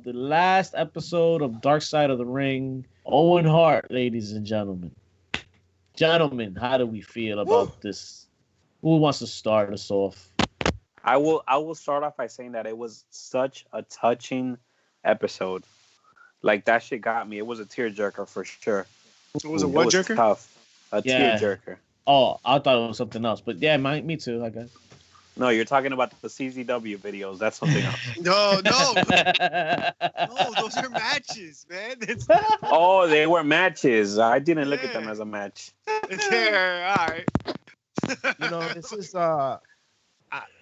the last episode of Darkside of the Ring. Owen Hart, ladies and gentlemen. Gentlemen, how do we feel about this? Who wants to start us off? I will start off by saying that it was such a touching episode. Like that shit got me. It was a tearjerker for sure. It was a what jerker? Tough. A tearjerker. Oh, I thought it was something else, but yeah, me too. I guess. No, you're talking about the CZW videos. That's something else. No, those are matches, man. Oh, they were matches. I didn't look at them as a match. Yeah, all right. This is I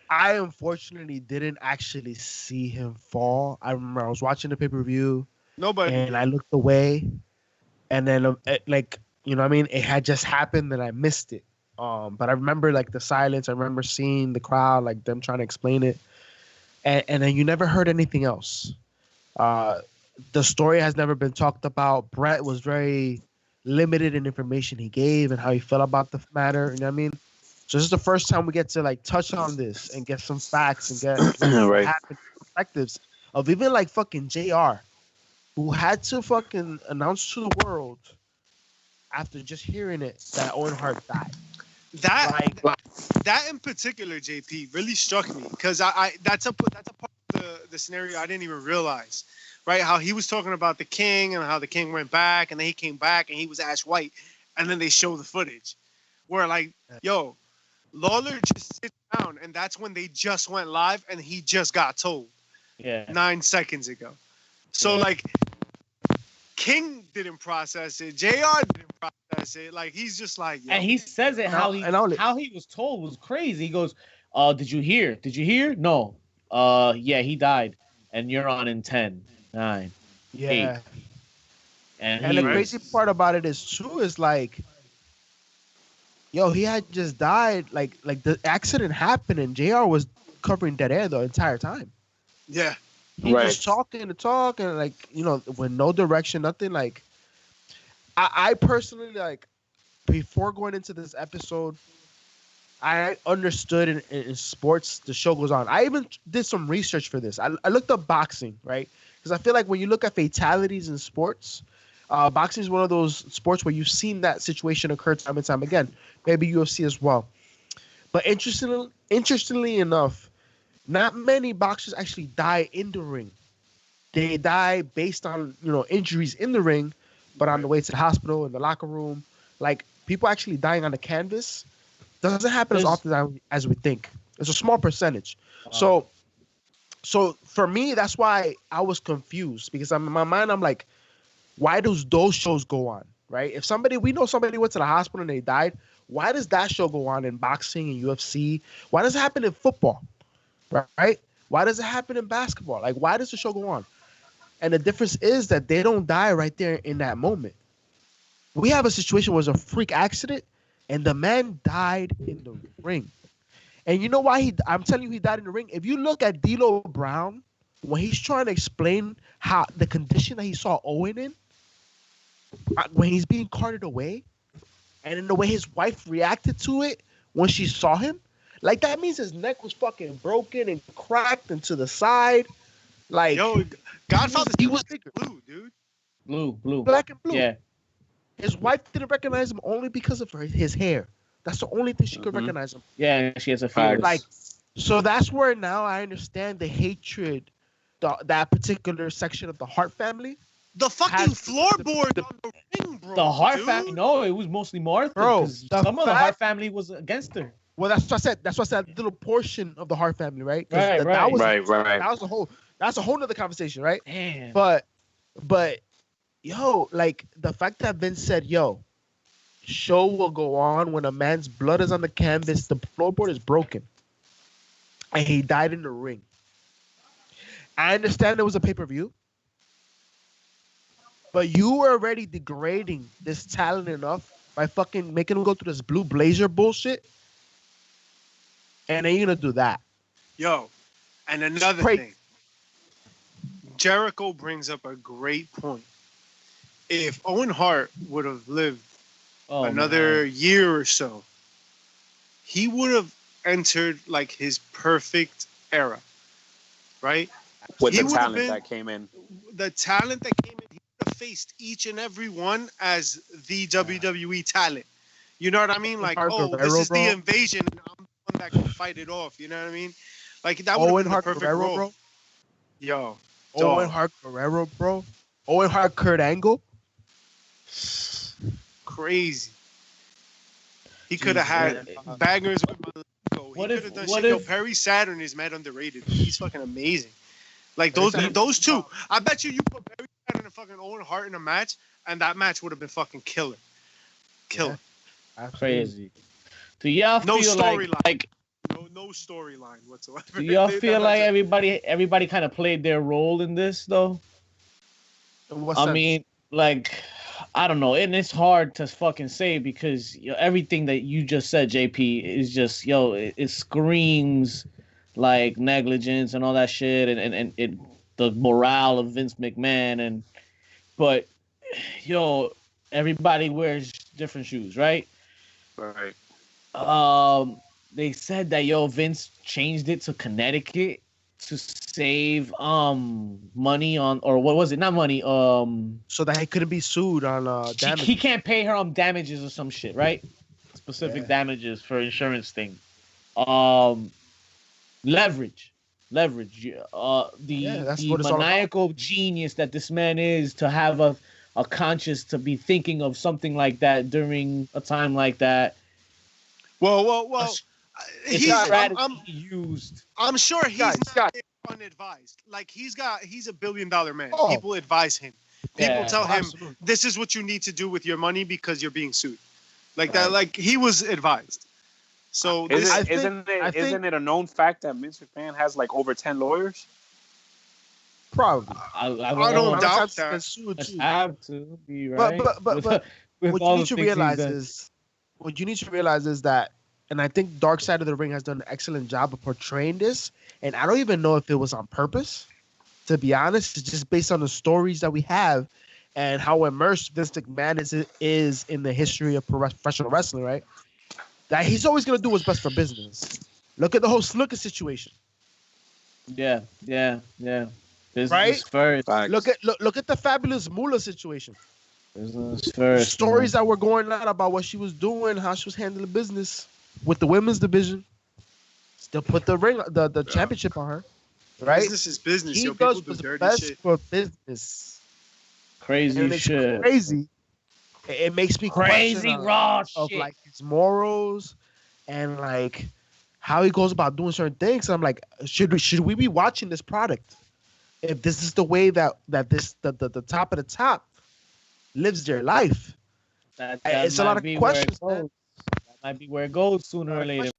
unfortunately didn't actually see him fall. I remember I was watching the pay-per-view. Nobody. And I looked away, and then it had just happened and I missed it. But I remember like the silence. I remember seeing the crowd, like them trying to explain it, and then you never heard anything else. The story has never been talked about. Brett was very limited in information he gave and how he felt about the matter. You know what I mean? So this is the first time we get to like touch on this and get some facts and get right. perspectives of even like fucking JR, who had to fucking announce to the world after just hearing it that Owen Hart died. That in particular, JP, really struck me because that's a part of the scenario I didn't even realize, right? How he was talking about the king and how the king went back and then he came back and he was Ash White, and then they show the footage where like, yo, Lawler just sits down and that's when they just went live and he just got told 9 seconds ago. So like King didn't process it, JR didn't process it. Like he's just like, yo. And he says it how he was told was crazy. He goes, did you hear? Did you hear? No. Yeah, he died. And you're on in 10, 9, 8. And the crazy part about it is like, yo, he had just died. Like the accident happened and JR was covering dead air the entire time. Yeah. He was talking and like, with no direction, nothing. Like I personally, like, before going into this episode, I understood in sports the show goes on. I even did some research for this. I looked up boxing, right? Because I feel like when you look at fatalities in sports, boxing is one of those sports where you've seen that situation occur time and time again. Maybe UFC as well. But interestingly enough, not many boxers actually die in the ring. They die based on, injuries in the ring, but on the way to the hospital, in the locker room. Like, people actually dying on the canvas doesn't happen as often as we think. It's a small percentage. Wow. So for me, that's why I was confused, because in my mind, I'm like, why does those shows go on, right? If we know somebody went to the hospital and they died, why does that show go on in boxing and UFC? Why does it happen in football, right? Why does it happen in basketball? Like, why does the show go on? And the difference is that they don't die right there in that moment. We have a situation where it's a freak accident, and the man died in the ring. And you know why I'm telling you he died in the ring? If you look at D'Lo Brown, when he's trying to explain how the condition that he saw Owen in, when he's being carted away, and in the way his wife reacted to it when she saw him, like, that means his neck was fucking broken and cracked and to the side. Like, yo, Godfather's he was blue, dude. Blue. Black and blue. Yeah. His wife didn't recognize him only because of his hair. That's the only thing she could recognize him. Yeah, she has a fear. Like, so that's where now I understand the hatred, that particular section of the Hart family. The fucking floorboard on the ring, bro. The Hart family? No, it was mostly Martha. Bro, some of the Hart family was against her. Well, that's what I said. That's what I said. Little portion of the Hart family, right? Right. That's a whole nother conversation, right? Damn. But, yo, like, the fact that Vince said, yo, show will go on when a man's blood is on the canvas, the floorboard is broken, and he died in the ring. I understand it was a pay-per-view, but you were already degrading this talent enough by fucking making him go through this blue blazer bullshit, and then you're gonna do that. Yo, and another thing, Jericho brings up a great point. If Owen Hart would have lived another year or so, he would have entered like his perfect era, right? with He the would've talent been- that came in. The talent that came in, he would have faced each and every one as the WWE talent. You know what I mean? Like, Hart oh, this Guerrero, is the bro. invasion. And I'm the one that can fight it off. You know what I mean? Like that would have Owen been the Hart perfect Guerrero, role. bro. Yo, Owen dog. Hart Guerrero, bro. Owen Hart Kurt Angle. Crazy. He could have had Jesus. bangers with Malenko. He What could if- have done what shit. Yo, if- Perry Saturn is mad underrated. He's fucking amazing. Like Perry those Saturn- those two. I bet you put Perry Saturn and fucking Owen Hart in a match, and that match would have been fucking killer. Killer. Crazy. Do y'all No feel storyline. like No storyline whatsoever. do y'all That feel like match- everybody kind of played their role in this though? In what I sense? mean, like, I don't know, and it's hard to fucking say because everything that you just said, JP, is just it screams like negligence and all that shit, and it the morale of Vince McMahon, but everybody wears different shoes, right? Right. They said that Vince changed it to Connecticut to save money on, or what was it? Not money. So that he couldn't be sued on damage. He can't pay her on damages or some shit, right? Specific damages for insurance thing. Leverage. that's The what it's all maniacal genius that this man is to have a conscience to be thinking of something like that during a time like that. Well. It's He's, a strategy I'm he used. I'm sure he's Guys, not unadvised. Like he's $1 billion man. Oh. People advise him. People Yeah, tell him absolutely. this is what you need to do with your money because you're being sued. Like Right. that. Like he was advised. So Isn't, this, I think- isn't it I think- isn't it a known fact that Vince McMahon has like over 10 lawyers? Probably. I don't A lot of doubt times that. he's been sued, too. Have to be But- right. but with What all you need the to things he's realize done. is, what you need to realize is that, and I think Darkside of the Ring has done an excellent job of portraying this. And I don't even know if it was on purpose. To be honest, it's just based on the stories that we have and how immersed Vince McMahon is in the history of professional wrestling, right? That he's always gonna do what's best for business. Look at the whole Snooker situation. Yeah. Business Right? first. Facts. Look at the Fabulous Moolah situation. Business first. Stories that were going out about what she was doing, how she was handling business with the women's division. Still put the championship on her, right? business is business. He Yo, people does do what's dirty best shit. for business. Crazy And it's shit. crazy. It makes me Crazy question raw of shit. like his morals and like how he goes about doing certain things. I'm like, should we be watching this product if this is the way that the top of the top lives their life? That It's a might lot of be questions, where it man. goes. That might be where it goes sooner or later.